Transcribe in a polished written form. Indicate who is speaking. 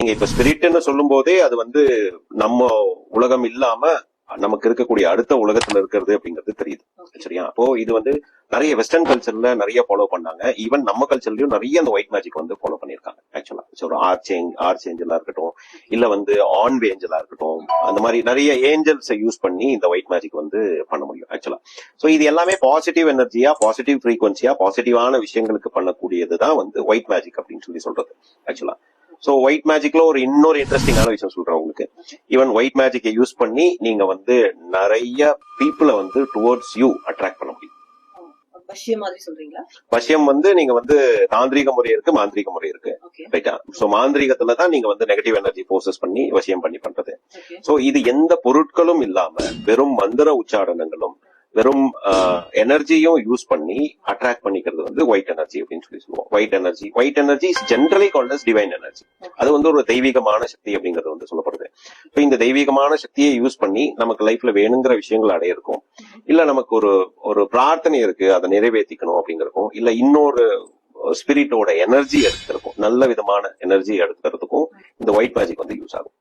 Speaker 1: நீங்க இப்ப ஸ்பிரிட்னு சொல்லும் போதே அது வந்து நம்ம உலகம் இல்லாம நமக்கு இருக்கக்கூடிய அடுத்த உலகத்துல இருக்கிறது அப்படிங்கிறது தெரியுது. சரியா? அப்போ இது வந்து நிறைய வெஸ்டர்ன் கல்ச்சர்ல நிறைய ஃபாலோ பண்ணாங்க. ஈவன் நம்ம கல்ச்சர்லயும் நிறைய அந்த ஒயிட் மேஜிக் வந்து ஃபாலோ பண்ணிருக்காங்க. ஆக்சுவலா ஒரு ஆர்ச் ஏஞ்சலா இருக்கட்டும், இல்ல வந்து ஆன்வே ஏஞ்சலா இருக்கட்டும், அந்த மாதிரி நிறைய ஏஞ்சல்ஸை யூஸ் பண்ணி இந்த ஒயிட் மேஜிக் வந்து பண்ண முடியும் ஆக்சுவலா. சோ இது எல்லாமே பாசிட்டிவ் எனர்ஜியா, பாசிட்டிவ் ஃப்ரீக்வன்சியா, பாசிட்டிவான விஷயங்களுக்கு பண்ணக்கூடியதுதான் வந்து ஒயிட் மேஜிக் அப்படின்னு சொல்லி சொல்றது ஆக்சுவலா. சோ ஒயிட் மேஜிக்ல ஒரு இன்னொரு இன்ட்ரெஸ்டிங்கான விஷயம் சொல்றேன் உங்களுக்கு. ஈவன் ஒயிட் மேஜிக்கை யூஸ் பண்ணி நீங்க வந்து நிறைய பீப்புளை வந்து டுவர்ட்ஸ் யூ அட்ராக்ட் பண்ண முடியும். வசியம் வந்து நீங்க வந்து தாந்திரிக முறை இருக்கு, மாந்திரிக முறை இருக்கு. ரைட்டா? சோ மாந்திரிகத்துல தான் நீங்க வந்து நெகட்டிவ் எனர்ஜி போர்சஸ் பண்ணி வசியம் பண்ணி பண்றது. சோ இது எந்த பொருட்களும் இல்லாம வெறும் மந்திர உச்சாரணங்களும் வெறும் எனர்ஜியும் யூஸ் பண்ணி அட்ராக்ட் பண்ணிக்கிறது வந்து ஒயிட் எனர்ஜி அப்படின்னு சொல்லி சொல்லுவோம். White energy is generally called as divine energy. அது வந்து ஒரு தெய்வீகமான சக்தி அப்படிங்கிறது வந்து சொல்லப்படுது. இப்போ இந்த தெய்வீகமான சக்தியை யூஸ் பண்ணி நமக்கு லைஃப்ல வேணுங்கிற விஷயங்கள் அடையிருக்கும், இல்ல நமக்கு ஒரு பிரார்த்தனை இருக்கு அதை நிறைவேற்றிக்கணும் அப்படிங்கிறதுக்கும், இல்ல இன்னொரு ஸ்பிரிட்டோட எனர்ஜி எடுத்துக்கிறதுக்கும், நல்ல விதமான எனர்ஜி எடுத்துக்கிறதுக்கும் இந்த ஒயிட் மேஜிக் வந்து யூஸ் ஆகும்.